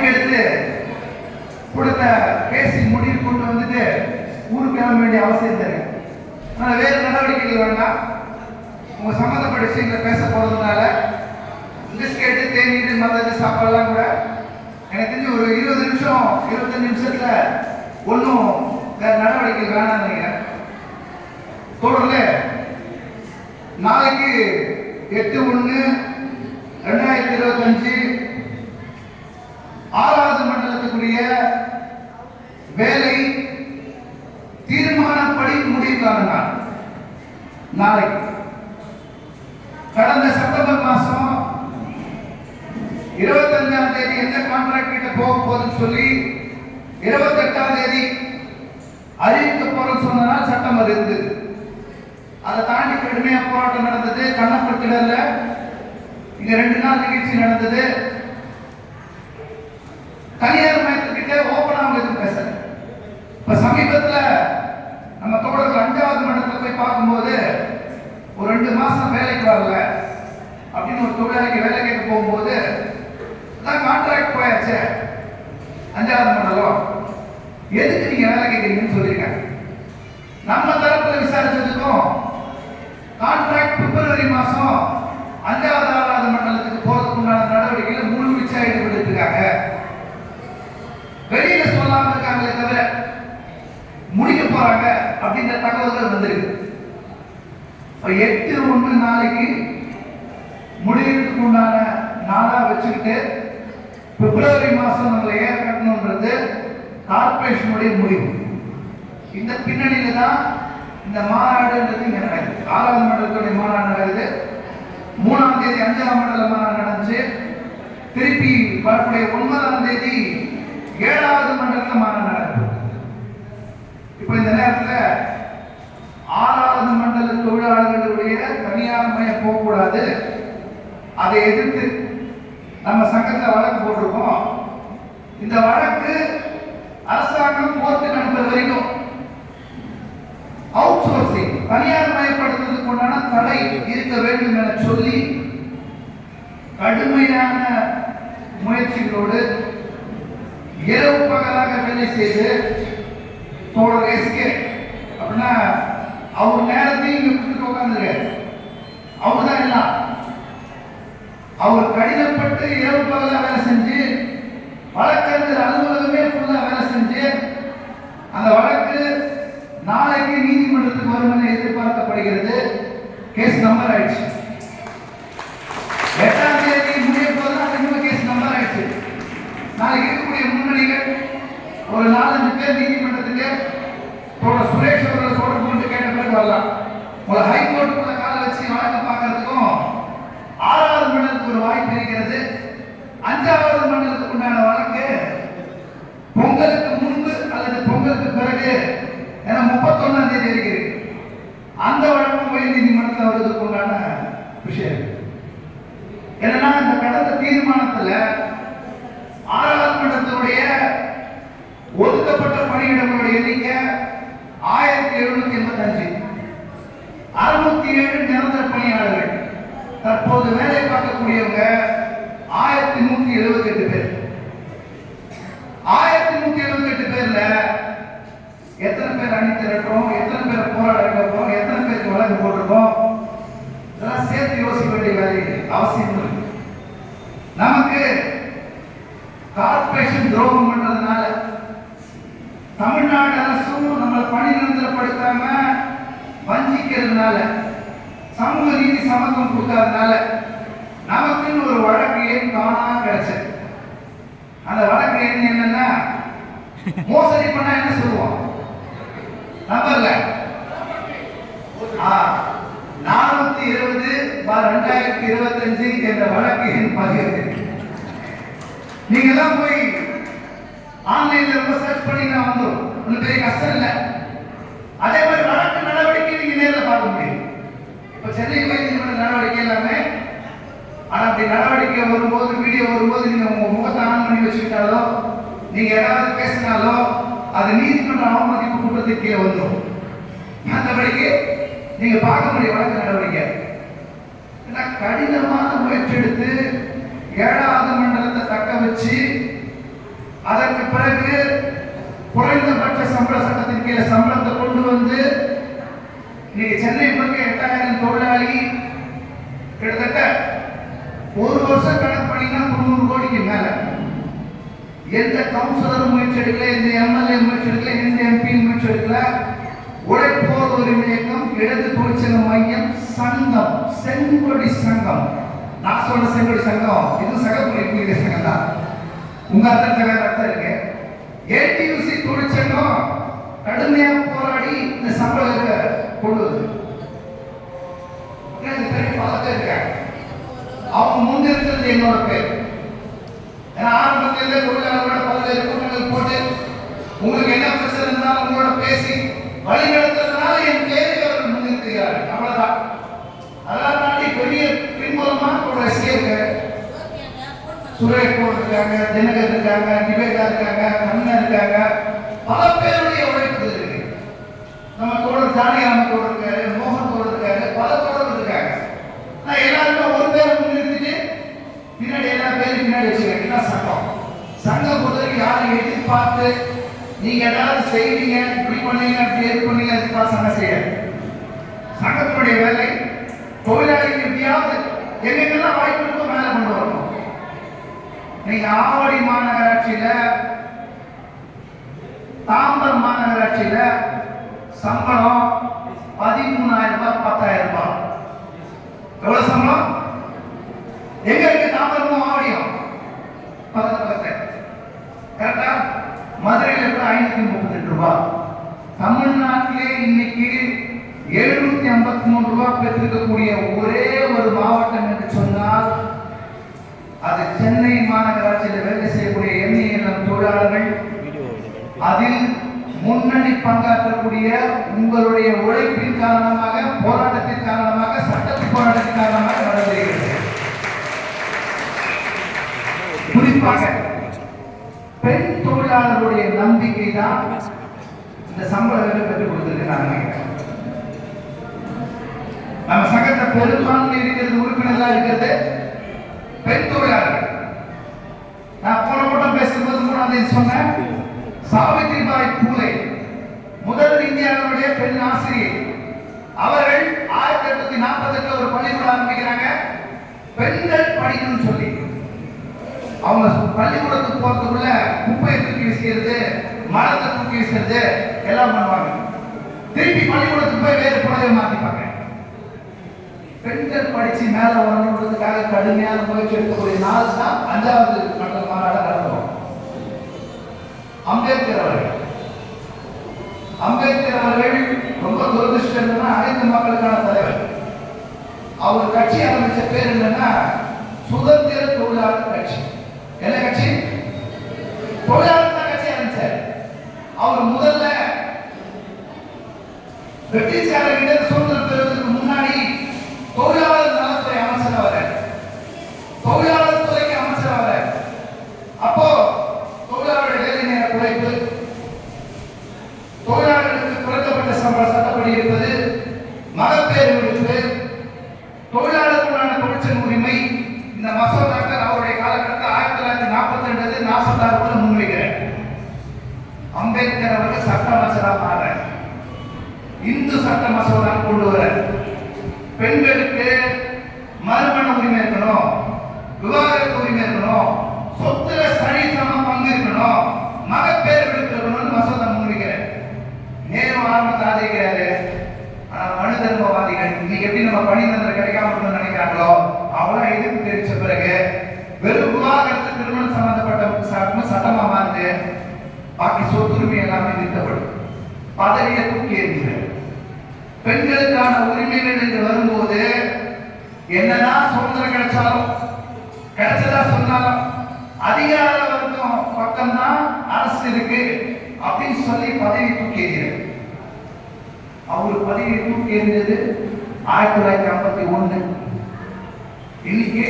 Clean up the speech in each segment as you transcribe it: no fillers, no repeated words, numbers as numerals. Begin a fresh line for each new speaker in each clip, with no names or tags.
Mic எடுத்து கொடுத்த பேசி முடிவு கொண்டு வந்துட்டு ஊருக்கு கிளம்ப வேண்டிய அவசியம் தெரியும். ஆனால் வேறு நடவடிக்கைகள் வேண்டாம். உங்க சம்மந்தப்பட்ட விஷயங்களை பேச போறதுனால பிஸ்கெட்டு தேநீர் மற்ற சாப்பாடுலாம் கூட எனக்கு தெரிஞ்சு ஒரு 20 நிமிஷம் 25 நிமிஷத்துல ஒன்றும் வேற நடவடிக்கைகள் வேணாம்னு நினைக்கிறேன். தொடர்ல நாளைக்கு 8/1/2025 6வது மண்டலத்துக்குரிய வேலை தீர்மானப்படி முடிவுக்கான நாள் நாளைக்கு. கடந்த செப்டம்பர் மாசம் 25ஆம் தேதி எந்த கான்ட்ராக்ட் கிட்ட போக போகுதுன்னு சொல்லி 28ஆம் தேதி அறிவிக்க போறோம்னு சொன்னா சட்டம் அது இருந்தது. அதை தாண்டி கடுமையா போராட்டம் நடந்தது. கண்ணப்பட்டில இங்க 2 நாள் நிகழ்ச்சி நடந்தது. தனியார் மையத்துக்கிட்ட ஓப்பனா அவங்க பேசல. இப்ப சமீபத்துல நம்ம தோழர்கள் 5வது மண்டலத்தில் போய் பார்க்கும்போது ஒரு 2 மாசம் வேலைக்கு வரல அப்படின்னு ஒரு தொழிலாளிக்கு வேலை கேட்க போகும்போது கான்ட்ராக்ட் போயாச்சு 5வது மண்டலம் எதுக்கு நீங்க வேலை கேட்கறீங்கன்னு சொல்லியிருக்காங்க. நம்ம தரப்புல விசாரிச்சதுக்கும் கான்ட்ராக்ட் பிப்ரவரி மாசம் 5வது 6வது மண்டலத்துக்கு போறதுக்கு உண்டான நடவடிக்கையில முழு வீச்சா ஈடுபட்டு இருக்காங்க. வெளியில சொல்லாம இருக்காங்களே தவிர முடிக்க போறாங்க அப்படின்ற தகவல்கள் வந்திருக்கு. 8/1 நாளைக்கு முடிவுக்கு உண்டான நாளா வச்சுக்கிட்டு பிப்ரவரி மாசம் நம்ம ஏர் கட்டணும்ன்றது கார்பரேஷனுடைய முடிவு. இந்த பின்னணியில தான் இந்த மாநாடுன்றது இங்க நடக்குது. 6வது மண்டலத்துடைய மாநாடு நடக்குது. 3ஆம் தேதி 5ஆம் மண்டல மாநாடு நடந்துச்சு. திருப்பி வரக்கூடிய 9ஆம் தேதி 7வது மண்டலத்துல மாநாடு நடக்குது. இப்ப இந்த நேரத்தில் 6வது மண்டல தொழிலாளர்களுடைய தனியார் மையம் போகக்கூடாது. அதை எதிர்த்து நம்ம சங்கத்தில் வழக்கு போட்டிருக்கோம். இந்த வழக்கு அரசாங்கம் கோர்ட்டுக்கு அனுப்புற வரைக்கும் அவுட் சோர்சிங் தனியார் மயப்படுத்துவதற்கு உண்டான தடை இருக்க வேண்டும் என சொல்லி கடுமையான முயற்சிகளோடு இரவு பகலாக வேலை செய்து தோழர் எஸ்கே அப்படின்னா அவர் நேரத்தையும் இங்க கொடுத்து உட்காந்துருக்காரு. அவர் தான் எல்லாம். அவர் கடினப்பட்டு இரவு பகலா வேலை செஞ்சு வழக்கறிஞர் அலுவலகமே ஃபுல்லா வேலை செஞ்சு அந்த வழக்கு நாளைக்கு நீதிமன்றத்துக்கு வரும் என எதிர்பார்க்கப்படுகிறது. கேஸ் நம்பர் ஆயிடுச்சு. 8ஆம் தேதி முடிய போதுதான் இன்னும் கேஸ் நம்பர் ஆயிடுச்சு. நாளைக்கு இருக்கக்கூடிய முன்னணிகள் ஒரு 4-5 பேர் நீதிமன்றத்துக்கு சுரேஷ் அவர்களை தொடர்பு கொண்டு கேட்ட பிறகு வரலாம். உங்களை ஹைகோர்ட்டுக்குள்ள கால வச்சு வழக்கு பார்க்கறதுக்கும் 6வது மண்டலத்துக்கு ஒரு வாய்ப்பு இருக்கிறது. 5வது மண்டலத்துக்கு உண்டான வழக்கு பொங்கலுக்கு முன்பு அல்லது பொங்கலுக்கு பிறகு ஏன்னா 31ஆம் தேதி இருக்கிறது. அந்த வழக்கு உயர் நீதிமன்றத்தில் வருவதற்கு உண்டான விஷயம் என்னன்னா இந்த கடந்த தீர்மானத்தில் 6வது மண்டலத்தினுடைய ஒதுக்கப்பட்ட பணியிடங்களுடைய எண்ணிக்கை 1785. 607 நிரந்தர பணியாளர்கள். தற்போது வேலை பார்க்கக்கூடியவங்க 1178 பேர். 1178 பேர்ல எத்தனை பேர் அணி திரட்டுறோம், எத்தனை பேர் போராட வைக்கிறோம், எத்தனை பேருக்கு வழக்கு போட்டிருக்கோம், இதெல்லாம் சேர்த்து யோசிக்க வேண்டிய வேலை அவசியம் இருக்கு. நமக்கு கார்பரேஷன் துரோகம் பண்றதுனால தமிழ்நாடு அரசும் நம்மளை பணி நிரந்தரப்படுத்தாம வஞ்சிக்கிறதுனால சமூக நீதி சமத்துவம் கொடுக்காதனால நமக்குன்னு ஒரு வழக்கு ஏன் காணாம கிடைச்சது. அந்த வழக்கு என்னன்னா மோசடி பண்ணா என்ன சொல்லுவோம் நம்பர்ல 420/2025 என்ற வழக்கு எண் பதிவு. நீங்க எல்லாம் போய் ஆன்லைன்ல ரொம்ப சர்ச் பண்ணி நான் வந்துடும். ஒன்றும் பெரிய கஷ்டம் இல்லை. அதே மாதிரி வழக்கு நடவடிக்கை நீங்க நேரில் பார்க்க முடியும். இப்ப சென்னை உயர்நீதிமன்ற நடவடிக்கை எல்லாமே ஆனா அப்படி நடவடிக்கை வரும்போது வீடியோ வரும்போது நீங்க உங்க முகத்தை ஆன் பண்ணி வச்சுக்கிட்டாலோ நீங்க ஏதாவது பேசினாலோ அது நீதிமன்ற அவமதிப்பு குற்றத்துக்கு கீழே வந்துடும். மற்றபடிக்கு நீங்க பார்க்க முடிய வழக்கு நடவடிக்கை கடினமான முயற்சி எடுத்து 7வது மண்டலத்தை தக்க வச்சு அதற்கு பிறகு குறைந்தபட்ச சம்பள சட்டத்தின் கீழே சம்பளத்தை கொண்டு வந்து இன்னைக்கு சென்னை முழுக்க 8000 தொழிலாளி கிட்டத்தட்ட ஒரு வருஷம் கணக்கு பண்ணினா 90 கோடிக்கு மேல. எந்த கவுன்சிலரும் முயற்சி எடுக்கல, எந்த எம்எல்ஏ முயற்சி எடுக்கல, எந்த எம்பி முயற்சி எடுக்கல. உழைப்போர் உரிமை இயக்கம், இடது தொழிற்சங்க மையம், சங்கம், செங்கொடி சங்கம். நான் சொல்ற செங்கொடி சங்கம் இது சகப்புரிய சங்கம் தான். உங்க அர்த்தத்தை வேற அர்த்தம் இருக்கு. ஏடியூசி தொழிற்சங்கம் கடுமையா போராடி இந்த சம்பளத்தை கொண்டு வந்து பலத்தை இருக்காங்க. அவங்க முன்னிறுத்தது என்னோட பேர். ஆரம்பத்திலிருந்து தொழிலாளர்களோட பல்வேறு கூட்டங்கள் போட்டு உங்களுக்கு என்ன பிரச்சனை இருந்தாலும் உங்களோட பேசி வழிநடத்துறதுனால என் பேரை அவர்கள் முன்னிறுத்துகிறார்கள். அவ்வளவுதான். அதெல்லாம் தாண்டி பெரிய பின்புலமா ஒரு ரசிகர் சுரேஷ் இருக்காங்க, தினகர் இருக்காங்க, நிவேதா இருக்காங்க, கண்ணன் இருக்காங்க, பல பேருடைய உழைப்பு இருக்கு. நம்ம தோழர் ஜானகிராம தோழர் இருக்காரு, மோகன் தோழர் இருக்காரு, பல தோழர்கள் இருக்காங்க. நான் எல்லாருமே ஒரு பேரை முன்னிறுத்திட்டு பின்னாடி எல்லா பேரும் பின்னாடி வச்சுக்கேன். சங்கம் சங்கம் பொறுத்தவரைக்கும் யாரும் எதிர்பார்த்து நீங்க ஏதாவது செய்வீங்க, இப்படி பண்ணீங்க, அப்படி எது பண்ணீங்க, எதிர்பார்த்து சங்கம் செய்யாது. சங்கத்தினுடைய வேலை தொழிலாளிகள் எப்படியாவது எங்கெங்கெல்லாம் வாய்ப்பு இருக்கோ மேல கொண்டு வரணும். நீங்க ஆவடி மாநகராட்சியில, தாம்பரம் மாநகராட்சியில சம்பளம் 13,000 ரூபாய், 10,000 ரூபாய். எவ்வளவு சம்பளம்? எங்க இருக்கு? தாம்பரமும் ஆவடியும் பக்கத்து கரெக்டா. மதுரையில் இருக்க 538 ரூபாய். தமிழ்நாட்டிலே இன்னைக்கு 753 ரூபாய் பெற்றிருக்கக்கூடிய ஒரே ஒரு மாவட்டம் என்று சொன்னால் அது சென்னை மாநகராட்சியில் வேலை செய்யக்கூடிய எண்ணெய் தொழிலாளர்கள். அதில் முன்னணி பங்காற்றக்கூடிய உங்களுடைய உழைப்பின் காரணமாக, போராட்டத்தின் காரணமாக, சட்டத்து போராட்டத்தின் காரணமாக நடந்திருக்கிறது. குறிப்பாக பெண் தொழிலாளர்களுடைய நம்பிக்கை தான் இந்த சம்பளங்களை பெற்றுக் கொடுத்திருக்கிறாங்க. நம்ம சங்கத்தை பெரும்பான்மை இருக்கிறது, உறுப்பினர்களாக இருக்கிறது பெண் தொழிலாளர்கள். நான் போன கூட்டம் பேசும்போது கூட சொன்னேன். சாவித்ரிபாய் பூலே முதல் இந்தியாவுடைய பெண் ஆசிரியை. அவர்கள் 1848 ஒரு பள்ளிக்கூடம் ஆரம்பிக்கிறாங்க, பெண்கள் படிக்கணும்னு சொல்லி. அவங்க பள்ளிக்கூடத்துக்கு போறதுக்குள்ள குப்பையை தூக்கி வீசுகிறது, மரத்தை தூக்கி வீசுறது எல்லாம் பண்ணுவாங்க. திருப்பி பள்ளிக்கூடத்துக்கு போய் வேறு புடவை மாத்திப்பாங்க. பெண்கள் படிச்சு மேல வரணுன்றதுக்காக கடுமையான முயற்சி எடுக்கக்கூடிய நாள் தான் 5வது மண்டல மாநாடு நடத்துவோம். அம்பேத்கர் அவர்கள் ரொம்ப துரதிருஷ்டம் அனைத்து மக்களுக்கான தலைவர். அவர் கட்சி ஆரம்பிச்ச பேர் என்னன்னா சுதந்திர தொழிலாளர் கட்சி. என்ன கட்சி? தொழிலாளர் தான் கட்சி ஆரம்பிச்சார். அவர் முதல்ல பிரிட்டிஷ்காரர்கிட்ட சுதந்திரம் பெறுவதற்கு முன்னாடி தொழிலாளர் நலத்துறை அமைச்சர் வர, தொழிலாளர் துறைக்கு அமைச்சர் வர. அப்போ தொழிலாளர்கள் வேலை நேர குறைப்பு, தொழிலாளர்களுக்கு குறைக்கப்பட்ட சம்பள சட்டப்படி இருப்பது, மகப்பேறு விடுப்பு, தொழிலாளர்களுக்கான தொழிற்சங்க உரிமை, இந்த மசோதாக்கள் அவருடைய காலகட்டத்தில் 1942 46 முன்வைக்கிறார். அம்பேத்கர் அவர்கள் சட்ட அமைச்சராக மாற இந்து சட்ட மசோதா கொண்டு வர, பெண்களுக்கு மறுமண உரிமை இருக்கணும், விவாகரத்து உரிமை இருக்கணும், சொத்துல சரிசம பங்கு இருக்கணும், மகப்பேறு விடுப்பு இருக்கணும்னு மசோதா முன்வைக்கிறார். நேரு ஆரம்பத்தை ஆதரிக்கிறாரு. ஆனா மனு தர்மவாதிகள் இன்னைக்கு எப்படி நம்ம பணி தந்திரம் கிடைக்காம நினைக்கிறாங்களோ அவங்கள எதிர்ப்பு தெரிவிச்ச பிறகு வெறும் விவாகரத்து திருமணம் சம்பந்தப்பட்ட சட்டமா மாறுது. பாக்கி சொத்துரிமை எல்லாமே நிறுத்தப்படும். பதவியை தூக்கி எறிகிறார். பெண்களுக்கான உரிமைகள் என்று வரும்போது என்னதான் சுதந்திரம் கிடைச்சாலும், கிடைச்சதா சொன்னாலும் அதிகார வர்க்கம் பக்கம்தான் அரசு இருக்கு அப்படின்னு சொல்லி பதவி தூக்கி எறிகிறார். அவரு பதவியை தூக்கி எறிஞ்சது 1951. இன்னைக்கு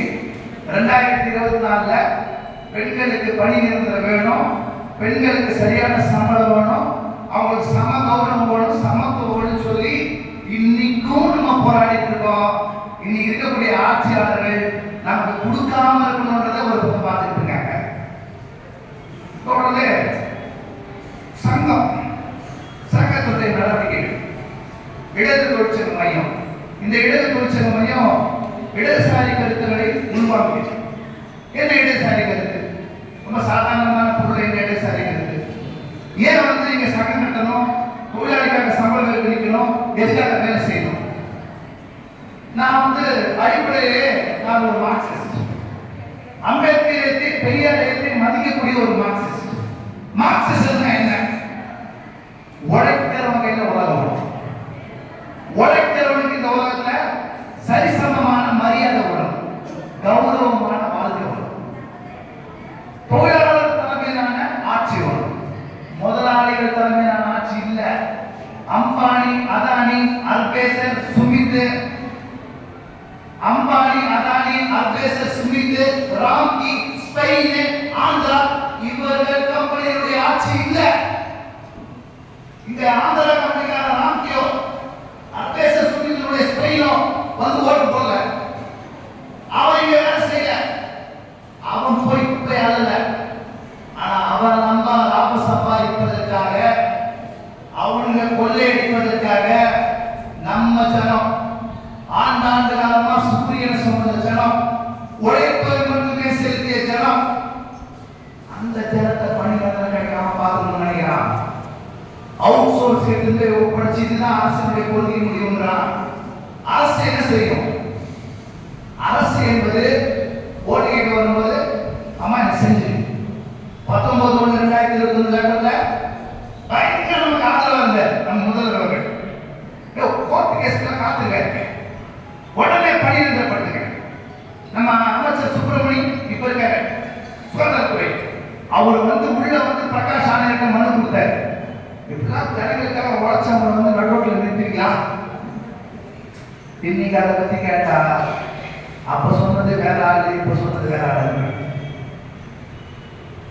2024 பெண்களுக்கு பணி நிரந்தரம் வேணும், பெண்களுக்கு சரியான சம்பளம் வேணும், அவங்களுக்கு சம கௌரவம் வேணும், சமத்துவம் வேணும் சொல்லி இன்னைக்கும் நம்ம போராடிட்டு இருக்கோம். இன்னைக்கு இருக்கக்கூடிய ஆட்சியாளர்கள் நமக்கு கொடுக்காம இருக்கணும்ன்றத ஒரு பக்கம் பார்த்துட்டு இருக்காங்க. சேவை மையம் இடதுசாரி கருத்துக்களை முன்வாங்குகிறது. என்ன இடதுசாரி கருத்து? ரொம்ப சாதாரணமான பொருள். என்ன இடதுசாரி கருத்து? ஏன் நீங்க சங்கம் கட்டணும், தொழிலாளிக்காக சம்பளம் வைக்கணும், எதுக்காக வேலை செய்யணும்? நான் அடிப்படையிலே நான் ஒரு மார்க்சிஸ்ட். அம்பேத்கர் ஏற்றி பெரியார் ஏற்றி மதிக்கக்கூடிய ஒரு மார்க்சிஸ்ட். மார்க்சிஸ்ட் என்ன? உழைக்கிறவங்க இல்ல உலகம். உழைக்கிறவனுக்கு இந்த உலகத்துல சரிசமமான மரியாதை வரும், கௌரவமான வாழ்க்கை வரும். தொழிலாளர் தலைமையிலான ஆட்சி வரும், முதலாளிகள் தலைமையிலான ஆட்சி இல்ல. அம்பானி, அதானி, அல்பேசர், சுமித், அம்பானி, அதானி, அல்பேசர், சுமித், ராம்கி, ஸ்பெயின், ஆந்திரா இவர்கள் கம்பெனிகளுடைய ஆட்சி இல்ல. இந்த ஆந்திரா கம்பெனிக்கார ராம்கியோ அல்பேசர், சுமித்தினுடைய ஸ்பெயினோ ஓட்டு போடல. அவன் இங்க வேலை செய்யல. அவன் போய் குப்பை அழல. ஆனா அவன் நம்ம லாபம் சம்பாதிப்பதற்காக, அவனுங்க கொள்ளையடிப்பதற்காக நம்ம ஜனம் ஆண்டாண்டு காலமா சூரியனை சுமந்த ஜனம், உழைப்பை மட்டுமே செலுத்திய ஜனம், அந்த ஜனத்தை பணியாளர் கிடைக்காம பார்க்கணும்னு நினைக்கிறான். அவுட் சோர்ஸ் எடுத்து ஒப்படைச்சிட்டுதான் அரசனுடைய கொள்கை முடியுங்கிறான். அரசு என்ன செய்யும்? அரசு என்பது ஓட்டு கேட்க வரும்போது அம்மா என்ன செஞ்சு 19/1/2021 பயங்கர நமக்கு ஆதரவா இருந்த நம்ம முதல்வர் அவர்கள் கோர்ட்டு கேஸ்ல காத்துக்க உடனே பணியிடப்பட்டுங்க. நம்ம அமைச்சர் சுப்பிரமணியம் இப்ப இருக்காரு சுகாதாரத்துறை, அவர் உள்ள பிரகாஷ் ஆணையர்கிட்ட மனு கொடுத்தாரு. இப்பெல்லாம் ஜனங்களுக்காக உழைச்சவங்க நடுரோட்டில் நிறுத்திக்கலாம். இன்னைக்கு அதை பத்தி கேட்டா அப்ப சொன்னது வேற ஆளு, இப்ப சொன்னது வேற ஆளு.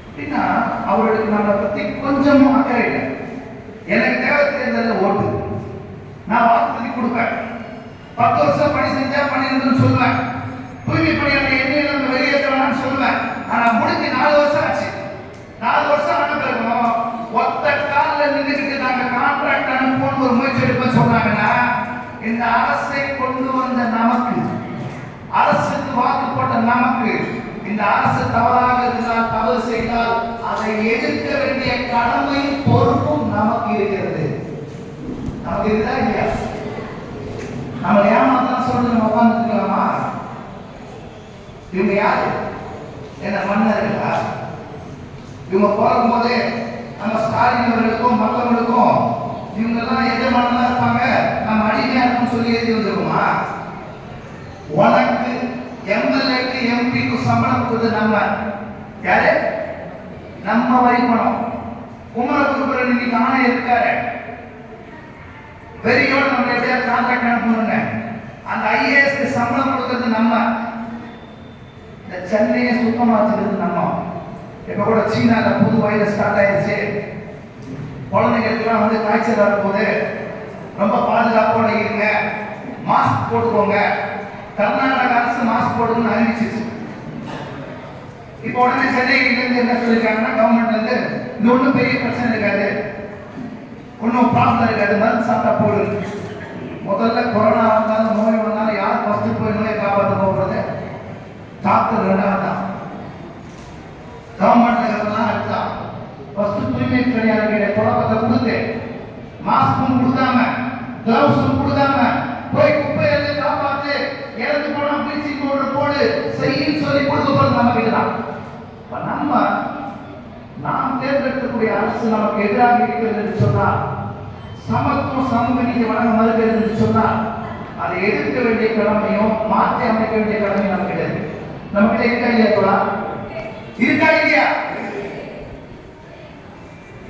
அப்படின்னா அவர்களுக்கு நம்மளை பத்தி கொஞ்சமும் அக்கறை இல்லை. எனக்கு தேவை தேர்தலில் ஓட்டு, நான் வாக்குறுதி கொடுப்பேன். 10 வருஷம் பணி செஞ்சா பண்ணிருந்தேன்னு சொல்லுவேன். தூய்மை பணியாளர் எண்ணெயில இருந்து வெளியேற்றலாம்னு சொல்லுவேன். ஆனா முடிஞ்சு 4 வருஷம் ஆச்சு. 4 வருஷம் ஆன பிறகு ஒத்த காலில் நின்றுக்கிட்டு நாங்க கான்ட்ராக்ட் அனுப்புவோம் ஒரு முயற்சி எடுப்பேன்னு சொன்னாங்கன்னா, இந்த அரசை கொண்டு வந்த நமக்கு, அரசுக்கு வாக்கு போட்ட நமக்கு, இந்த அரசு தவறாக இருந்தால், தவறு செய்தால் அதை எதிர்க்க வேண்டிய கடமை பொறுப்பும் நமக்கு இருக்கிறது. நமக்கு இருக்குதா இல்லையா? நம்ம ஏமாத்தான் சொல்லி நம்ம உட்கார்ந்துக்கலாமா? இவங்க யாரு? என்ன மன்னர்களா? இவங்க போகும் போதே நம்ம ஸ்டாலின் அவர்களுக்கும் மற்றவர்களுக்கும் இவங்க எல்லாம் எஜமானதா இருப்பாங்க, நம்ம அடிமையா இருக்கும் சொல்லி எழுதி வந்துருக்குமா? உனக்கு எம்எல்ஏக்கு எம்பிக்கு சம்பளம் கொடுத்தது நம்ம யாரு? நம்ம வரி பணம். குமரகுருபரன் இன்னைக்கு ஆணையம் இருக்காரு, வெறியோட நம்ம எப்படியா கான்ட்ராக்ட் அனுப்பணுங்க. அந்த ஐஏஎஸ்க்கு சம்பளம் கொடுத்தது நம்ம. இந்த சென்னையை சுத்தமா வச்சுக்கிறது நம்ம. இப்ப கூட சீனால புது வைரஸ் ஸ்டார்ட் ஆயிடுச்சு. குழந்தைகளுக்கெல்லாம் காய்ச்சல் வரும்போது ரொம்ப பாதுகாப்போட இருங்க, மாஸ்க் போட்டுக்கோங்க. கர்நாடக அரசு மாஸ்க் போடுன்னு அறிவிச்சிச்சு. இப்போ உடனே சென்னையிலிருந்து என்ன சொல்லிருக்காங்கன்னா, கவர்மெண்ட்ல இருந்து இது ஒன்றும் பெரிய பிரச்சனை இருக்காது, ஒன்றும் ப்ராப்ளம் இருக்காது, மருந்து சாப்பிட்டா போடு. முதல்ல கொரோனா வந்தாலும் நோய் வந்தாலும் யார் ஃபர்ஸ்ட் போய் நோயை காப்பாற்ற போகிறது? டாக்டர் ரெண்டாவது தான். கவர்மெண்ட்லாம் அதுதான் ஃபர்ஸ்ட் தூய்மை பணியாளர்களுடைய தொடக்கத்தை கொடுத்து, மாஸ்கும் கொடுக்காம, கிளவுஸும் கொடுக்காம, போய் குப்பையில காப்பாத்து, இறந்து போனா ப்ளீச்சிங் பவுடர் போடு செய்யின்னு சொல்லி கொடுக்க போறது நம்ம கிட்டதான். நாம் தேர்ந்தெடுக்கக்கூடிய அரசு நமக்கு எதிராக இருக்கிறது என்று சொன்னால், சமத்துவம் சமூக நீதி வழங்க மறுக்கிறது என்று சொன்னால், அதை எதிர்க்க வேண்டிய கடமையும் மாற்றி அமைக்க வேண்டிய கடமையும் நம்ம கிடையாது. நம்ம கிட்ட இருக்கா இல்லையா? இருக்கா இல்லையா?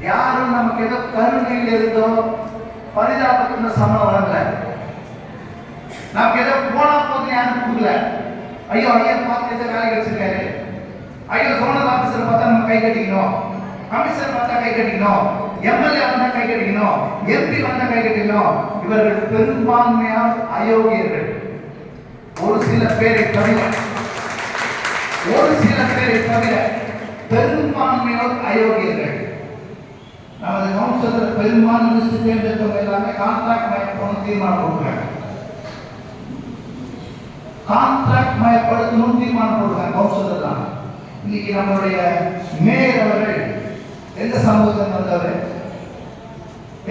யாரும் நமக்கு ஏதோ கருணையில் இருந்தோ பரிதாபத்துக்கு சம்பளம் வழங்கல. நமக்கு ஏதோ போனா போது யாரும் கொடுக்கல. ஐயோ ஐயா பார்த்து ஏதோ வேலை கிடைச்சிருக்காரு, ஐயோ சோனல் ஆபீசர் பார்த்தா நம்ம கை கட்டிக்கணும், கமிஷனர் பார்த்தா கை கட்டிக்கணும், எம்எல்ஏ வந்தா கை கட்டிக்கணும், எம்பி வந்தா கை கட்டிக்கணும். இவர்கள் பெரும்பான்மையால் அயோக்கியர்கள். ஒரு சில பேரை தவிர பெரும்பான்மையோர் அயோக்கியர்கள். நமது கவுன்சிலர் பெரும்பான்மை தேர்ந்தெடுத்தவங்க எல்லாமே கான்ட்ராக்ட் மையம் போன தீர்மானம் கொடுக்குறாங்க. கான்ட்ராக்ட் மயப்படுத்தணும் தீர்மானம் போடுறாங்க கவுன்சிலர் தான். இன்னைக்கு நம்மளுடைய மேயர் அவர்கள் எந்த சமூகத்தில் வந்தவர்?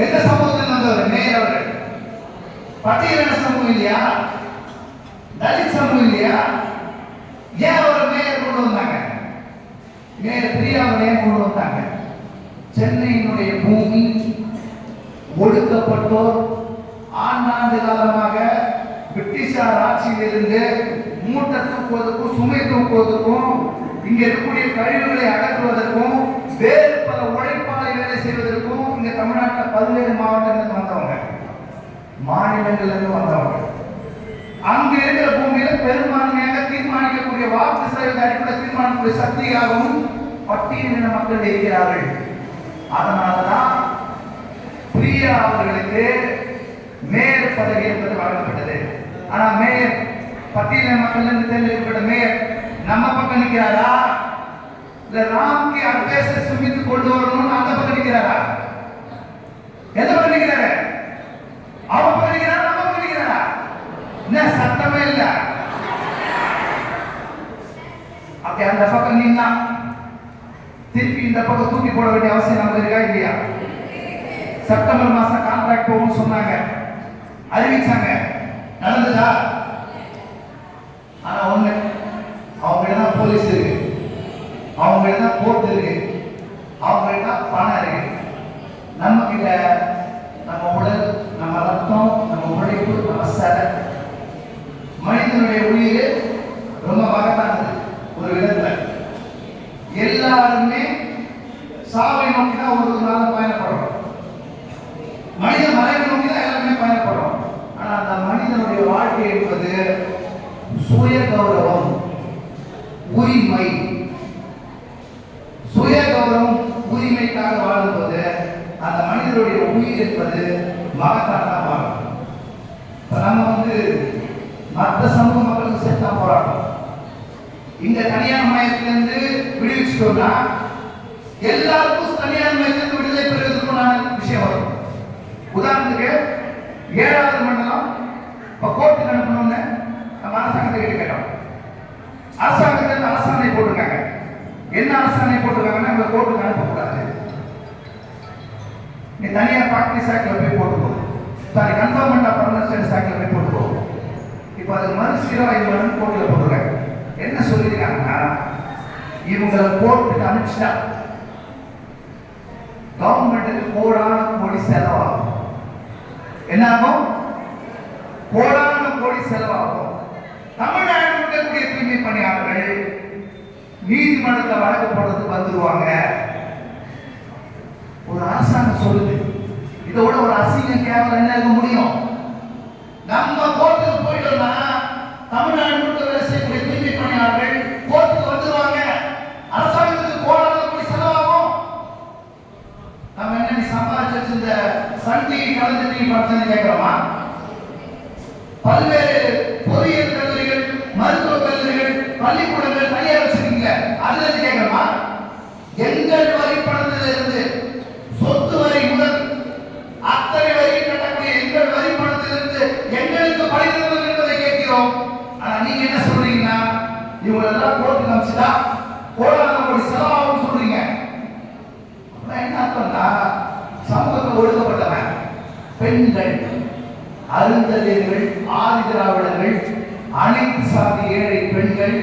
எந்த சமூகத்தில் வந்தவர் மேயர் அவர்கள்? பட்டியலின சமூகம் இல்லையா? தலித் சமூகம் இல்லையா? ஏன் ஒரு மேயர் கொண்டு வந்தாங்க? மேயர் பிரியாவை ஏன் கொண்டு வந்தாங்க? சென்னையினுடைய பூமி ஒடுக்கப்பட்டோர் ஆண்டாண்டு காலமாக பிரிட்டிஷார் ஆட்சியிலிருந்து மூட்டை தூக்குவதற்கும் சுமை தூக்குவதற்கும் இங்க இருக்கக்கூடிய கழிவுகளை அகற்றுவதற்கும் வேறு பல உழைப்பாளை வேலை செய்வதற்கும் இங்க தமிழ்நாட்டில் பல்வேறு மாவட்டங்களுக்கு வந்தவங்க, மாநிலங்களிலிருந்து வந்தவங்க. அங்க இருக்கிற பூமியில பெரும்பான்மையாக தீர்மானிக்கக்கூடிய வாக்கு சதவீத அடிப்படை தீர்மானிக்கக்கூடிய சக்தியாகவும் பட்டியலின மக்கள் இருக்கிறார்கள். அதனாலதான் பிரியா அவர்களுக்கு மேயர் பதவி என்பது வழங்கப்பட்டது. ஆனா மேயர் பட்டியலின மக்கள் இருந்து தேர்ந்தெடுக்கப்பட்ட மேயர் நம்ம பக்கம் நிற்கிறாரா இல்ல ராம்கி அட்வைஸ் சுமித்து கொண்டு வரணும்னு அந்த பக்கம் நிற்கிறாரா? எந்த பக்கம் நிற்கிறாரு? அவன் பக்கம் நிற்கிறாரா நம்ம பக்கம் நிற்கிறாரா? என்ன சட்டமே இல்ல. அப்படி அந்த பக்கம் நின்னா திருப்பி இந்த பக்கம் தூக்கி போட வேண்டிய அவசியம் நமக்கு இருக்கா இல்லையா? செப்டம்பர் மாசம் கான்ட்ராக்ட் போகும் சொன்னாங்க, அறிவிச்சாங்க, நடந்ததா? ஆனா ஒண்ணு, அவங்க தான் போலீஸ் இருக்கு, அவங்க தான் கோர்ட் இருக்கு, அவங்க தான் பணம் இருக்கு. நம்ம கிட்ட நம்ம உடல், நம்ம ரத்தம், நம்ம உழைப்பு, நம்ம சதை, மனிதனுடைய உயிர் ரொம்ப மகத்தானது. ஒரு விதத்துல எல்லாருமே சாவை நோக்கி தான் ஒரு நாள் பயணப்படுறோம். மனித மறைவை நோக்கி தான் எல்லாருமே பயணப்படுறோம். ஆனா அந்த மனிதனுடைய வாழ்க்கை என்பது சுய கௌரவம், உரிமை, சுய கௌரவம், உரிமைக்காக வாழும்போது அந்த மனிதனுடைய உயிர் என்பது மகத்தானதாக வாழும். நம்ம மற்ற சமூக மக்களுக்கு சேர்த்தா போராட்டம். இந்த தனியார் மயத்திலிருந்து விடுவிச்சுட்டோம்னா எல்லாருக்கும் தனியார் மயத்திலிருந்து விடுதலை பெறுவதற்குண்டான விஷயம் வரும். உதாரணத்துக்கு 7வது மண்டலம் கோர்ட்டுக்கு அனுப்பணும்னு நம்ம அரசாங்கத்தை கேட்டோம். அரசாங்கத்தில் அரசாணை போட்டிருக்காங்க. என்ன அரசாணை போட்டிருக்காங்கன்னா நம்ம கோர்ட்டுக்கு அனுப்பக்கூடாது, நீ தனியார் ப்ராக்டிஸ் ஆக்ட்ல போய் போட்டுக்கோ, சாரி கன்ஃபர்மெண்ட் ஆஃப் பர்மனன்ட் ஆக்ட்ல போய் போட்டுக்கோ. இப்போ அது மறுசீராய்வு கோர்ட்டில் போட்டிருக்காங்க. என்ன சொல்லியிருக்காங்கன்னா, இவங்களை கோர்ட்டுக்கு அனுப்பிச்சிட்டா கவர்மெண்ட்டுக்கு கோடான கோடி செலவாகும். என்ன ஆகும்? கோடான கோடி செலவாகும். தமிழ்நாடு இருக்கக்கூடிய தூய்மை பணியாளர்கள் நீதிமன்றத்தை வழக்கு போடுறதுக்கு வந்துருவாங்க. ஒரு அரசாங்கம் சொல்லுது, இதோட ஒரு அசிங்கம் கேவலம் என்ன இருக்க முடியும்? நம்ம கோர்ட்டுக்கு போயிட்டோம்னா தமிழ்நாடு முழுக்க வேலை செய்யக்கூடிய தூய்மை பணியாளர்கள் கோர்ட்டுக்கு வந்துருவாங்க. அரசாங்கத்துக்கு கோடான கோடி செலவாகும். நம்ம என்ன நீ சம்பாதிச்சு வச்சிருந்த சன் டிவி கலந்து டிவி பார்த்தேன்னு கேட்கிறோமா? பல்வேறு பொறியியல் கல்லூரிகள், மருத்துவக் கல்லூரிகள், பள்ளிக்கூடங்கள் தனியார் வச்சிருக்கீங்க, அதுல இருந்து கேட்கிறோமா? எங்கள் வரி பணத்திலிருந்து சொத்து வரி முதல் அத்தனை வரி கட்டக்கூடிய எங்கள் வரி பணத்திலிருந்து எங்களுக்கு படித்தவர்கள் என்பதை கேட்கிறோம். ஆனா நீங்க என்ன சொல்றீங்கன்னா, இவங்களெல்லாம் கோர்ட்டுக்கு அனுப்பிச்சுட்டா கோடான கோடி செலவாகும் சொல்றீங்க. என்ன அர்த்தம்னா, சமூகத்தில் ஒடுக்கப்பட்டவன், பெண்கள், அருந்ததியர்கள், ஆதி திராவிடர்கள், அனைத்து சாதி ஏழை பெண்கள்,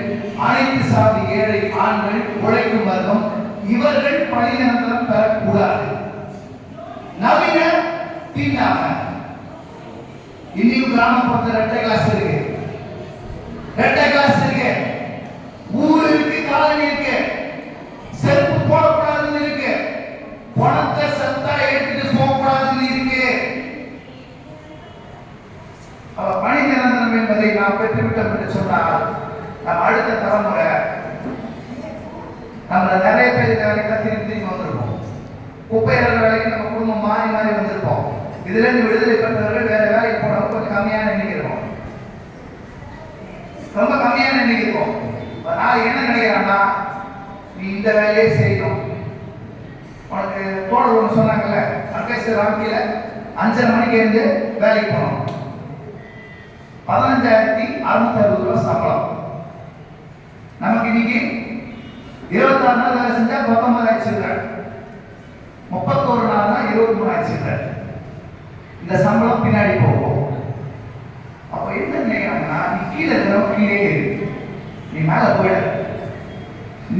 அனைத்து சாதி ஏழை ஆண்கள், உழைக்கும் வர்க்கம், இவர்கள் பணி நிரந்தரம் பெறக்கூடாது. நவீன தீண்டாம இன்னும் கிராமப்புறத்தில் 2 கிளாஸ் இருக்கு, 2 கிளாஸ் இருக்கு, ஊர் இருக்கு, காலனி இருக்கு, செருப்பு போடக்கூடாதுன்னு இருக்கு, பணத்தை சத்தா எடுத்துட்டு போகக்கூடாதுன்னு இருக்கு. பணி நிரந்தரம் என்பதை நாம் பெற்றுவிட்டோம் என்று சொன்னால் நம்ம அடுத்த தலைமுறை நம்மள நிறைய பேர் இந்த வேலைக்கு திரும்பி வந்திருப்போம். குப்பையாளர் வேலைக்கு நம்ம குடும்பம் மாறி மாறி வந்திருப்போம். இதுல இருந்து விடுதலை பெற்றவர்கள் வேற வேலைக்கு போனவங்க கொஞ்சம் கம்மியான எண்ணிக்கை இருக்கும், ரொம்ப கம்மியான எண்ணிக்கை இருக்கும். நான் என்ன நினைக்கிறேன்னா, நீ இந்த வேலையை செய்யணும். உனக்கு தோழர் ஒன்று சொன்னாங்கல்ல, அட்வைசர் ராம்கில 5:30 மணிக்கு இருந்து வேலைக்கு போகணும். 15,660 சம்பளம். நமக்கு இன்னைக்கு 26 நாள் வேலை செஞ்சா 19,000, 31 நாள் தான் 23,000. இந்த சம்பளம் பின்னாடி போகும். அப்ப என்ன நினைக்கிறாங்கன்னா, நீ கீழே இருக்கிறவங்க கீழே இருக்கு, நீ மேல போயிட,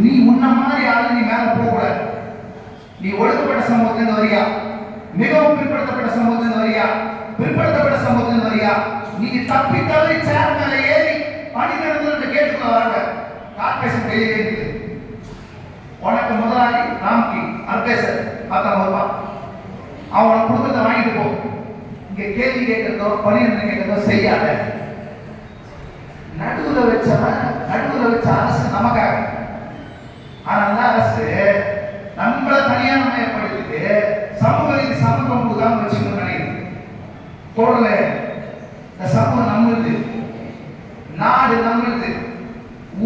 நீ உன்ன மாதிரி ஆளு நீ மேல போக கூடாது. நீ ஒடுக்கப்பட்ட சமூகத்திலிருந்து வரியா, மிகவும் பிற்படுத்தப்பட்ட சமூகத்திலிருந்து வரியா, பிற்படுத்தப்பட்ட சமூகத்திலிருந்து வரியா, நீங்க தப்பி தவறி சேர் மேல ஏறி பணிக்கிறதுன்னு கேட்டுக்குள்ள வராங்க. கார்பரேஷன் வெளியே இருக்குது. உனக்கு முதலாளி ராம்கி அர்பேசர் 10 ரூபாய், அவனோட குடும்பத்தை வாங்கிட்டு போ. இங்க கேள்வி கேட்கிறதோ பணியிட கேட்கிறதோ செய்யாத. நடுவுல வச்ச அரசு நமக்காக. ஆனா அந்த அரசு நம்மளை தனியார்மயப்படுத்திட்டு சமூகத்துக்கு சமத்துவம் கொடுக்காம வச்சுக்கணும்னு நினைக்குது. தோழல, இந்த சமூகம் நம்மளுது, நாடு நம்மளுது,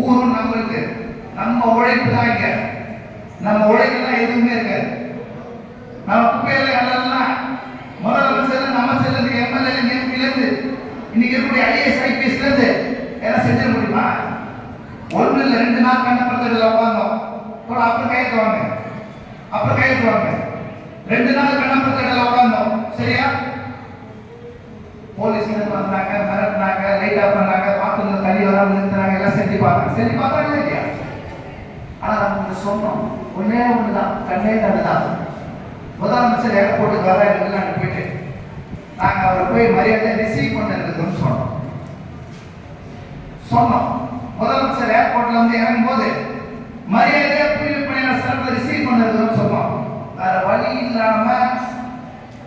ஊரு நம்மளுது. நம்ம உழைப்பு தான் இங்க. நம்ம உழைப்புலாம் எதுவுமே இருக்காது. நம்ம குப்பையில எல்லாம் முதலமைச்சர், அமைச்சர், எம்எல்ஏ, எம்பில இருந்து இன்னைக்கு இருக்கக்கூடிய ஐஏஎஸ், ஐபிஎஸ்ல இருந்து எல்லாம் செஞ்சிட முடியுமா? 1 இல்ல 2 நாள் கண்ணப்பத்தில் உட்கார்ந்தோம். அப்புறம் கையெழுத்து வாங்க, அப்புறம் கையெழுத்து வாங்க. 2 நாள் கண்ணப்பத்தில் உட்கார்ந்தோம். சரியா? போலீஸ் வந்தாங்க, மிரட்டினாங்க, லைட் ஆஃப் பண்ணாங்க, வாக்குல தண்ணி வராமல் நிறுத்தினாங்க, எல்லாம் செஞ்சு பார்த்தாங்க இல்லையா? ஆனா நம்ம சொன்னோம், ஒன்னே ஒண்ணுதான், கண்ணே கண்டுதான். முதலமைச்சர் ஏர்போர்ட்டுக்கு வர வெளிநாட்டு போயிட்டு நாங்க அவரை போய் மரியாதை ரிசீவ் பண்ணதுன்னு சொன்னோம். முதலமைச்சர் ஏர்போர்ட்ல வந்து இறங்கும் போது மரியாதையா புயல் பணியாளர் சார்பில் ரிசீவ் பண்ணதுன்னு சொன்னோம். வேற வழி இல்லாம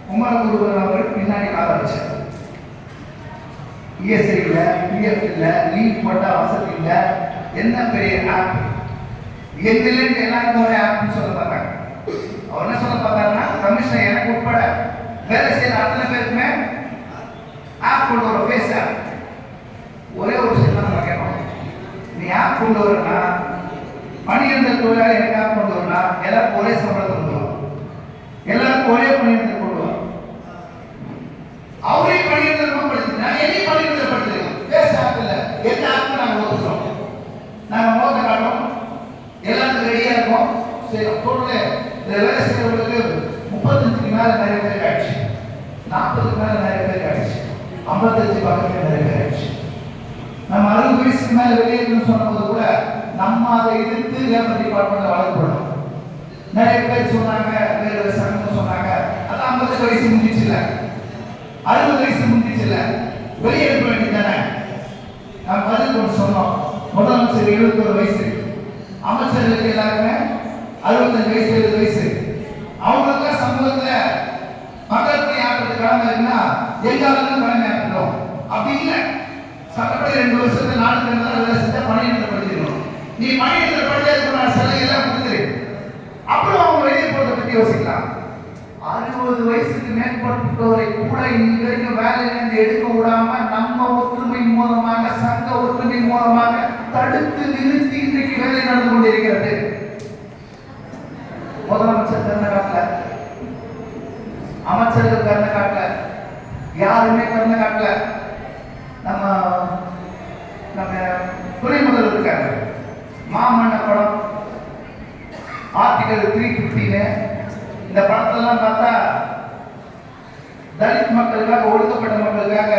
குமரகுருவர் அவர்கள் பின்னாடி கால வச்சார். இஎஸ்ஐ இல்ல, பிஎஃப் இல்ல, லீவ் போட்டா வசதி இல்ல, என்ன பெரிய ஆப் எங்களுக்கு எல்லாருக்கும் ஒரு ஆப்னு சொல்ல பார்த்தாங்க. அவர் என்ன சொல்ல பார்த்தாருன்னா, கமிஷனர் எனக்கு உட்பட வேலை செய்யற அத்தனை பேருக்குமே ஆப் கொண்டு வர, ஃபேஸ் ஆப். ஒரே ஒரு விஷயம் தான் நம்ம கேட்போம், நீ ஆப் கொண்டு வரனா, பணியிடந்த தொழிலாளி எனக்கு ஆப் கொண்டு வரனா, எல்லாருக்கும் ஒரே சம்பளத்தை கொண்டு வரும், எல்லாருக்கும் ஒரே பணியிடத்தை கொண்டு வரும். அவரே பணியிடத்தை படுத்துனா என்னையும் பணியிடத்தை படுத்துருக்கோம். ஃபேஸ் ஆப் இல்லை, எந்த ஆப் நாங்கள் ஒதுக்கிறோம், நாங்கள் மோத காட்டுறோம், எல்லாத்துக்கும் ரெடியா இருக்கும். சரி, டோட்டலே இந்த வேலை செய்யறவங்களுக்கு 35க்கு மேல நிறைய பேர் ஆயிடுச்சு, 40க்கு மேல நிறைய பேர் ஆயிடுச்சு, 55 பக்கத்துல நிறைய பேர் ஆயிடுச்சு. நம்ம 60 வயசுக்கு மேல வெளியேறணும்னு சொன்னபோது கூட நம்ம அதை எதிர்த்து லேபர் டிபார்ட்மெண்ட்ல வழங்கப்படணும். நிறைய பேர் சொன்னாங்க, வேறு சங்கம் சொன்னாங்க, அது 50 வயசு முடிச்சு இல்ல, 60 வயசு முடிச்சு இல்ல, வெளியேற்ற வேண்டியதானே. நம்ம பதில் ஒன்று சொன்னோம். முதலமைச்சர் 71 வயசு, அமைச்சர்களுக்கு எல்லாருமே 65 வயசு, 70 வயசு. அவங்களுக்கு சமூகத்துல மக்கள் பணி ஆற்றுறது கடமை இருக்குன்னா எங்காலும் கடமை ஆற்றணும். அப்படி இல்லை, சட்டப்படி 2 வருஷத்துல 4 வேலை செஞ்சா பணியிடப்படுத்திடணும். நீ பணியிடப்படுத்த சலுகை எல்லாம் கொடுத்துரு, அப்புறம் அவங்க வெளியே போறதை பத்தி யோசிக்கலாம். 60 வயசுக்கு மேற்பட்டவரை கூட இங்க வரைக்கும் வேலையிலிருந்து எடுக்க விடாம நம்ம ஒற்றுமை மூலமாக, சங்க ஒற்றுமை மூலமாக தடுத்து நிறுத்தி இன்றைக்கு வேலை நடந்து கொண்டிருக்கிறது. முதலமைச்சர் கருணை காட்டல, அமைச்சர்கள் கருணை காட்டல, யாருமே கருணை காட்டல. நம்ம துணை முதல்வர் இருக்காரு, மாமன்ன படம், ஆர்டிகல் 350. இந்த படத்தெல்லாம் பார்த்தா தலித் மக்களுக்காக, ஒடுக்கப்பட்ட மக்களுக்காக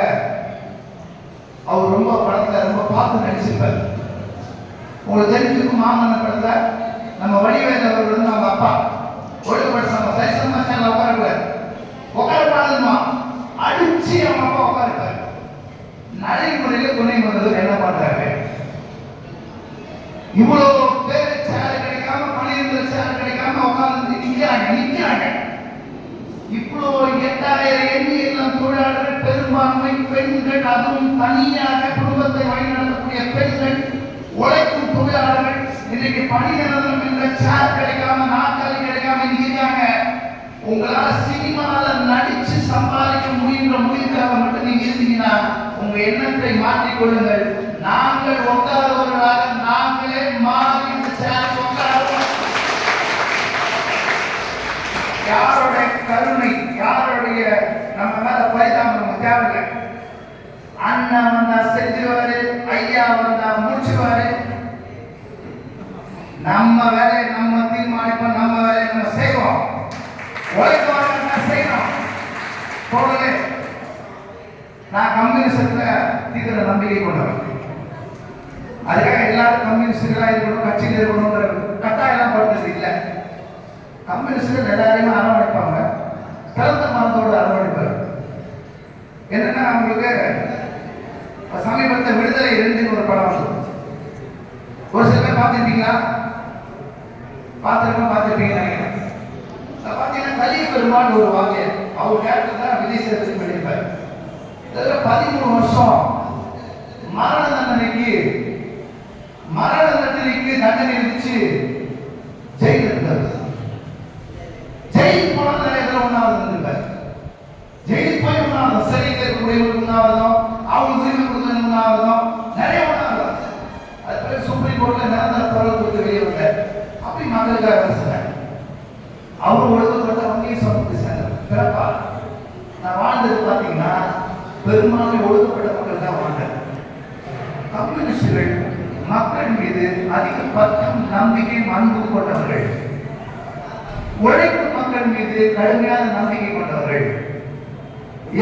அவர் ரொம்ப படத்துல ரொம்ப பார்த்து நடிச்சிருப்பார். உங்களுக்கு தெரிஞ்சுக்கும், மாமன்ன படத்தை நம்ம வடிவேல் அவர்கள் வந்து அவங்க அப்பா ஒடுக்கப்பட்ட சமூகம் சரிசம உட்காரப்பாடுமா அடிச்சு அவங்க அப்பா உட்காருப்பார். நடைமுறையில துணை முதல்வர் என்ன பண்றாரு? இவ்வளவு பேர் சேர் கிடைக்காம, பணியிட சேர் கிடைக்காம உட்கார்ந்து நிக்கிறாங்க. இவ்வளோ 8000 எண்ணிக்கையிலும் தொழிலாளர்கள், பெரும்பான்மை பெண்கள், அதுவும் தனியாக குடும்பத்தை வழிநடத்தக்கூடிய பெண்கள், உழைக்கும் தொழிலாளர்கள் இன்னைக்கு பணியிடம் என்ற சேர் கிடைக்காம, நாற்காலி கிடைக்காம இருக்காங்க. உங்களால சினிமால நடிச்சு சம்பாதிக்க முடியுன்ற முடிவுக்காக மட்டும் நீங்க இருந்தீங்கன்னா உங்க எண்ணத்தை மாற்றிக்கொள்ளுங்கள். நாங்கள் உட்கார்ந்தவர்களாக நாங்களே மாறி இந்த சேர் உட்காருவோம். யாருடைய கருணை, யாருடைய நம்ம மேல பரிதாபம் நமக்கு தேவையில்லை. அண்ணா வந்தா செஞ்சுவாரு, ஐயா வந்தா முடிச்சுவாரு. நம்ம வேலையை நம்ம தீர்மானிப்போம், நம்ம வேலையை நம்ம செய்வோம். உழைப்பவர்கள் செய்யணும். போடலே நான் கம்யூனிஸ்ட்ல தீவிர நம்பிக்கை கொண்டவன். அதுக்காக எல்லாரும் கம்யூனிஸ்டுகளா இருக்கணும், கட்சியில் இருக்கணும்ன்ற கட்டாயம் படுறது இல்லை. கம்யூனிஸ்டுகள் எல்லாரையுமே அரவணைப்பாங்க, திறந்த மனத்தோடு அரவணைப்பார். என்னன்னா அவங்களுக்கு சமீபத்தில் விடுதலை 2 ஒரு படம் வந்து ஒரு சில பேர் பார்த்துருப்பீங்களா? பார்த்துருப்பீங்க. பார்த்தீங்கன்னா கலிய பெருமாள் ஒரு வாக்கியம் அவர் கேரக்டர் தான் விஜய் சேதுபதி பண்ணியிருப்பார். 13 வருஷம் மரண தண்டனைக்கு தண்டனை விதிச்சு ஜெயில் இருக்காரு. ஜெயில் போன நிறைய ஒன்றாவது இருந்திருக்காரு. ஜெயில் போய் ஒன்றாவது சிறையில் இருக்கக்கூடியவங்களுக்கு ஒன்றாவதும் அவங்க உரிமை கொடுக்கறது ஒன்றாவதும் நிறைய ஒன்றாவது. அது பிறகு சுப்ரீம் கோர்ட்ல நிரந்தர பரவல் கொடுத்து வெளியே வந்தார். அப்படி மக்களுக்காக பேசுறேன். அவர் ஒழுக்கப்பட்ட வங்கியை சமூகத்தை சேர்ந்தார். பிறப்பா நான் வாழ்ந்தது பார்த்தீங்கன்னா பெரும்பாலும் ஒழுக்கப்பட்ட மக்கள் தான் வாழ்ந்தார். கம்யூனிஸ்டுகள் மக்கள் மீது அதிக பற்றும் நம்பிக்கையும் அன்பு கொண்டவர்கள், உழைக்கும் மக்கள் மீது கடுமையான நம்பிக்கை கொண்டவர்கள்.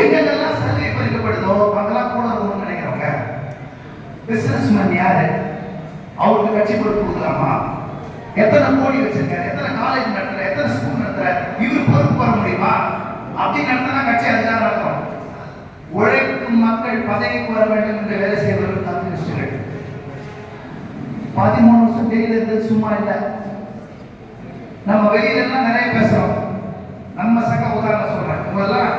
எங்கெல்லாம் சலுகை பறிக்கப்படுதோ அங்கெல்லாம் கூட இருக்கணும்னு நினைக்கிறவங்க. பிசினஸ்மேன் யாரு? அவருக்கு கட்சி பொறுப்பு கொடுக்கலாமா? எத்தனை கோடி வச்சிருக்காரு, எத்தனை காலேஜ் நடத்துற, எத்தனை ஸ்கூல் நடத்துற, இவர் பொறுப்பு வர முடியுமா? அப்படி நடத்தினா கட்சி அதிகாரம் இருக்கும். உழைக்கும் மக்கள் பதவிக்கு வர வேண்டும் என்று வேலை செய்வர்கள் கம்யூனிஸ்டுகள். 13 வருஷம் ஜெயில இருந்தது சும்மா இல்லை. நம்ம வெளியில எல்லாம் நிறைய பேசுறோம். நம்ம சங்க உதாரணம் சொல்றேன். உங்களெல்லாம்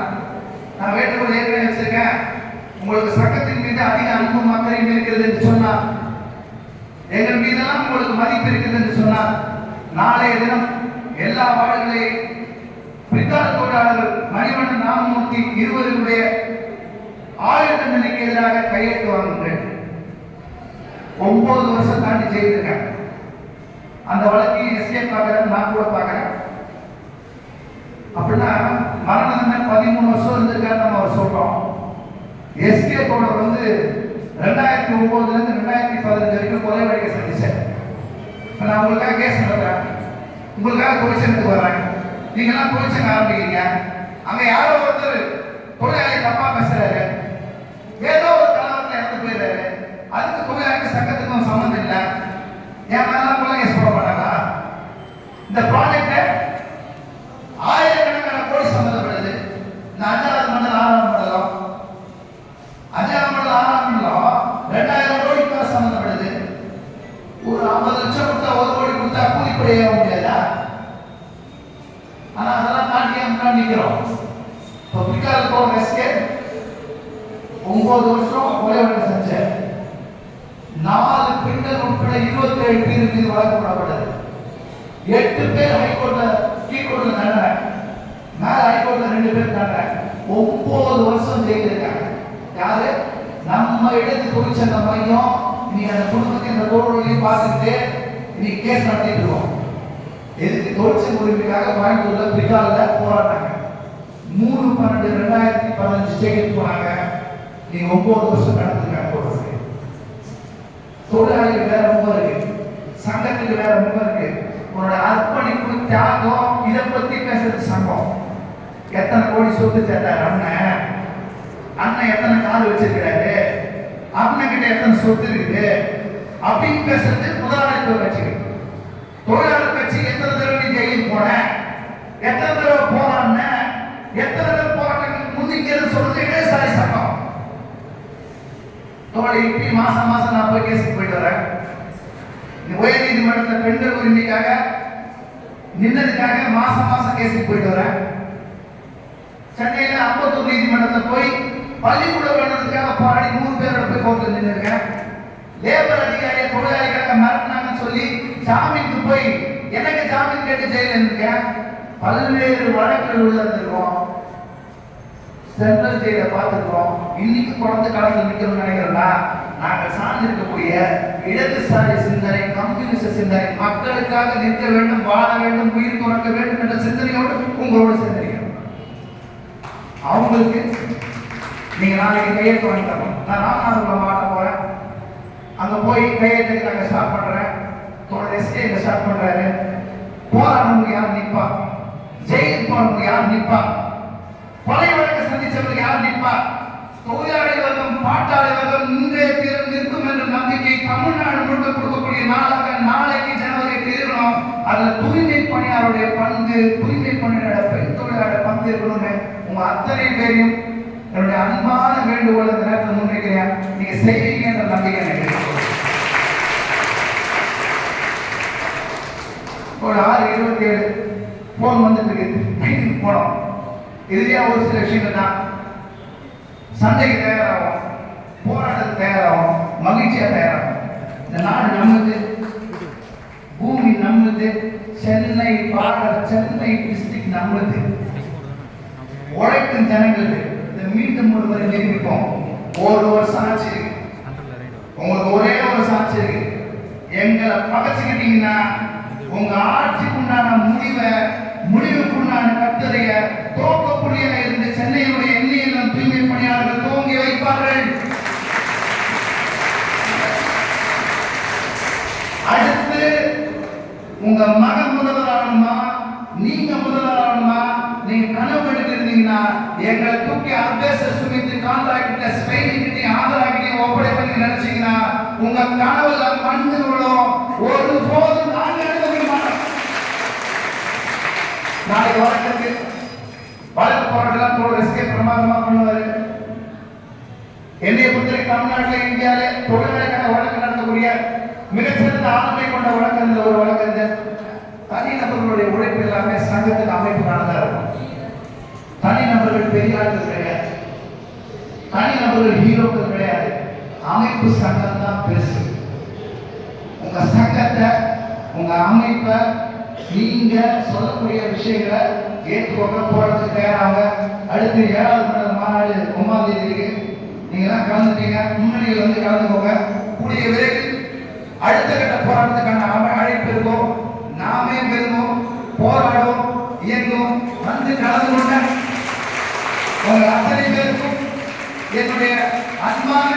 நான் வேண்டுகோள் ஏற்கனவே வச்சிருக்கேன். உங்களுக்கு சங்கத்தின் மீது அதிக அன்பும் மக்களையும் இருக்கிறது என்று சொன்னார், எங்கள் மீதெல்லாம் உங்களுக்கு மதிப்பு இருக்கிறது என்று சொன்னார், நாளைய தினம் எல்லா வார்டுகளையும் பிற்கால தொழிலாளர்கள் மணிவண்ணன் ராமமூர்த்தி இருவருடைய ஆயுள் தண்டனைக்கு எதிராக கையெழுத்து வாங்குங்கள். 9 வருஷம் தாண்டி ஜெயிலிருக்காங்க. அந்த வழக்கையும் எஸ்கேப் பார்க்கிறேன், நான் கூட பார்க்கிறேன். அப்படின்னா மரண தண்டனை 13 வருஷம் இருந்திருக்காரு நம்ம அவர் சொல்றோம். எஸ்கேப்போட 2009 இருந்து 2015 வரைக்கும் கொலை வழக்கை சந்திச்சேன். நான் உங்களுக்காக கேஸ் நடத்துறேன், உங்களுக்காக தொழிற்சங்கத்துக்கு வர்றேன். நீங்கெல்லாம் தொழிற்சங்கம் ஆரம்பிக்கிறீங்க. அங்க யாரோ ஒருத்தர் தொழிலாளி தப்பா பேசுறாரு, ஏதோ ஒரு கலவரத்தில் இறந்து போயிடுறாரு. அதுக்கு தொழிலாளி சங்கத்துக்கும் சம்மந்தம் இல்லை. என் மேலாம் கூட கேஸ் போட மாட்டாங்களா? இந்த ப்ராஜெக்ட் ஆயிரக்கணக்கான கோடி சம்மந்தப்படுது. இந்த 5வது மண்டலம் 6வது மண்டலம் 2000 கோடிக்கு மேல சம்மந்தப்படுது. ஒரு 50 லட்சம் கொடுத்தா 1 கோடி கொடுத்தா கூலிப்படையே முடியாதா? ஆனா அதெல்லாம் தாண்டி முன்னாடி நிற்கிறோம். இப்போ பிற்கால போகிற எஸ்கேப் 9 வருஷம் கொலை வழக்கு செஞ்சேன். 4 பெண்கள் உட்பட 27 பேர் மீது வழக்கு போடப்பட்டது. 8 பேர் ஹைகோர்ட்ல கீழ்கோர்ட்ல தண்டனை, மேல ஹைகோர்ட்ல 2 பேர் தண்டனை. 9 வருஷம் ஜெயில இருக்காங்க. யாரு? நம்ம இடத்து தொழிற்சங்க மையம். நீங்க அந்த குடும்பத்தை இந்த தோழர்களையும் பார்த்துட்டு இன்னைக்கு கேஸ் நடத்திட்டு இருக்கோம். எதுக்கு? தொழிற்சங்க உரிமைக்காக கோயம்புத்தூர்ல பிரிகால போராட்டாங்க. 3/12/2015 ஜெயிலுக்கு போனாங்க. நீங்க 9 வருஷம் நடத்துருக்காங்க. தொழிலாளிகள் வேற ரொம்ப இருக்கு, சங்கத்துக்கு வேற ரொம்ப இருக்கு. உன்னோட அர்ப்பணிப்பு தியாகம் இதை பத்தி பேசுறது சங்கம். எத்தனை கோடி சொத்து சேர்த்தாரு அண்ணன், அண்ணன் எத்தனை கார் வச்சிருக்கிறாரு, அண்ணன் கிட்ட எத்தனை சொத்து இருக்குது அப்படின்னு பேசுறது முதலாளித்துவ கட்சி. தொழிலாளர் கட்சி எத்தனை தடவை நீ ஜெயிலுக்கு போன, எத்தனை தடவை போறான்னு, எத்தனை தடவை போராட்டங்களுக்கு முன்னிக்கிறது சொல்றது இடதுசாரி சங்கம். தோழி இப்படி மாசம் நான் போய் கேஸுக்கு போயிட்டு வரேன். உயர் நீதிமன்றத்தில் பெண்கள் உரிமைக்காக நின்னதுக்காக மாசம் கேஸுக்கு போயிட்டு வரேன். சென்னையில அம்பத்தூர் நீதிமன்றத்தில் போய் பள்ளிக்கூட வேணுறதுக்காக போராடி 100 பேரோட போய் கோர்ட்ல நின்றுருக்கேன். லேபர் அதிகாரியை தொழிலாளிக்காக மிரட்டினாங்கன்னு சொல்லி ஜாமீனுக்கு போய் எனக்கு ஜாமீன் கேட்டு ஜெயில இருக்கேன். பல்வேறு வழக்குகள் உள்ள இருந்திருக்கோம். சென்ட்ரல் ஜெயில பார்த்துருக்கோம். இன்னைக்கு குழந்தை காலத்தில் நிற்கணும்னு நினைக்கிறோம்னா நாங்கள் சார்ந்திருக்கக்கூடிய இடதுசாரி சிந்தனை, கம்யூனிஸ்ட் சிந்தனை, மக்களுக்காக நிற்க வேண்டும், வாழ வேண்டும், உயிர் துறக்க வேண்டும் என்ற சிந்தனையோடு உங்களோட சிந்தனைக்கிறோம். அவங்களுக்கு நீங்க நாளைக்கு கையெழுத்து வாங்கி தரணும். நான் ராமநாதபுரம் மாவட்டம் போறேன், அங்க போய் கையெழுத்து நாங்க ஸ்டார்ட் பண்றேன். தோழர் எஸ்கே ஸ்டார்ட் பண்றாரு. போராடுறவங்க யார் நிற்பா? ஜெயிலுக்கு போறவங்க யார் நிற்பா? கொலை வழக்கு சந்திச்சவங்க யார் நிற்பா? தொழிலாளி வர்க்கம் பாட்டாளி வர்க்கம் இன்றைய தீர்வு நிற்கும் என்ற நம்பிக்கை தமிழ்நாடு முழுக்க கொடுக்கக்கூடிய நாளாக நாளைக்கு ஜனவரி இருக்கணும். அதுல தூய்மை பணியாளருடைய பங்கு, தூய்மை பணியாளர் பெண் தொழிலாளர் பங்கு இருக்கணும்னு உங்க அத்தனை பேரையும் என்னுடைய அன்பான வேண்டுகோள் இந்த நேரத்தில் முன்வைக்கிறேன். நீங்க செய்வீங்க என்ற நம்பிக்கை எனக்கு. ஒரு 6:27 போன் வந்துட்டு இருக்கு. வீட்டுக்கு போனோம். இதுலயே ஒரு சில விஷயங்கள் தான். சண்டைக்கு தயாராகும், போராட்டத்துக்கு தயாராகும், மகிழ்ச்சியா தயாராகும். இந்த நாடு நம்மது, பூமி நம்மது, சென்னை சென்னை டிஸ்ட்ரிக்ட் நம்மது, உழைக்கும் ஜனங்களுக்கு இந்த மீண்டும் ஒருவரை நிரூபிப்போம். ஒரு சாட்சி இருக்கு, உங்களுக்கு ஒரே ஒரு சாட்சி இருக்கு. எங்களை பகச்சுக்கிட்டீங்கன்னா உங்க ஆட்சிக்கு உண்டான முடிவுக்குண்டான கட்டுரைய தோக்கக்கூடிய இருந்த சென்னையுடைய எண்ணியெல்லாம் தூய்மை பணியாளர்கள் துவங்கி வைப்பார்கள். அடுத்து உங்க மகன் முதல்வராகணுமா, நீங்க முதல்வராகணுமா, நீங்க கனவு எடுத்திருந்தீங்கன்னா எங்களை தூக்கி அபேச சுமித்து கான்ட்ராக்ட ஸ்பெயினிக்கிட்டே ஆதராகிட்டே ஒப்படைப்பீங்க நினைச்சீங்கன்னா உங்க கனவுல மண்ணு விழும். ஒரு போதும் நாங்க எடுக்க மாட்டோம். நாளைக்கு வழக்கு போராட்டம் தோழர் எஸ்கே பிரமாதமா பண்ணுவாரு. என்னைய பொறுத்தவரை தமிழ்நாட்டில் இந்தியாவிலே தொழிலாளர்களுக்கான வழக்கு நடத்தக்கூடிய மிகச்சிறந்த ஆளுமை கொண்ட வழக்கு ஒரு வழக்கு. தனிநபர்களுடைய உழைப்பு எல்லாமே சங்கத்துக்கு அமைப்புக்கானதா இருக்கும். தனிநபர்கள் பெரிய ஆட்கள் கிடையாது, தனிநபர்கள் ஹீரோக்கள் கிடையாது. அமைப்பு சங்கம் தான் பெருசு. உங்க சங்கத்தை, உங்க அமைப்பை நீங்க சொல்லக்கூடிய விஷயங்களை ஏற்றுக்கொள்ள போறதுக்கு தயாராக. அடுத்து 7வது மாநாடு 9ஆம் தேதி இருக்கு. நீங்க எல்லாம் கலந்துட்டீங்க, முன்னணியில் வந்து கலந்துக்கோங்க. கூடிய விரைவில் அடுத்த கட்ட போராட்டத்துக்கான அழைப்பு இருக்கும். நாமே பெறுவோம், போராடும், இயங்கும். வந்து கலந்து கொண்ட உங்கள் அத்தனை பேருக்கும் என்னுடைய அன்பான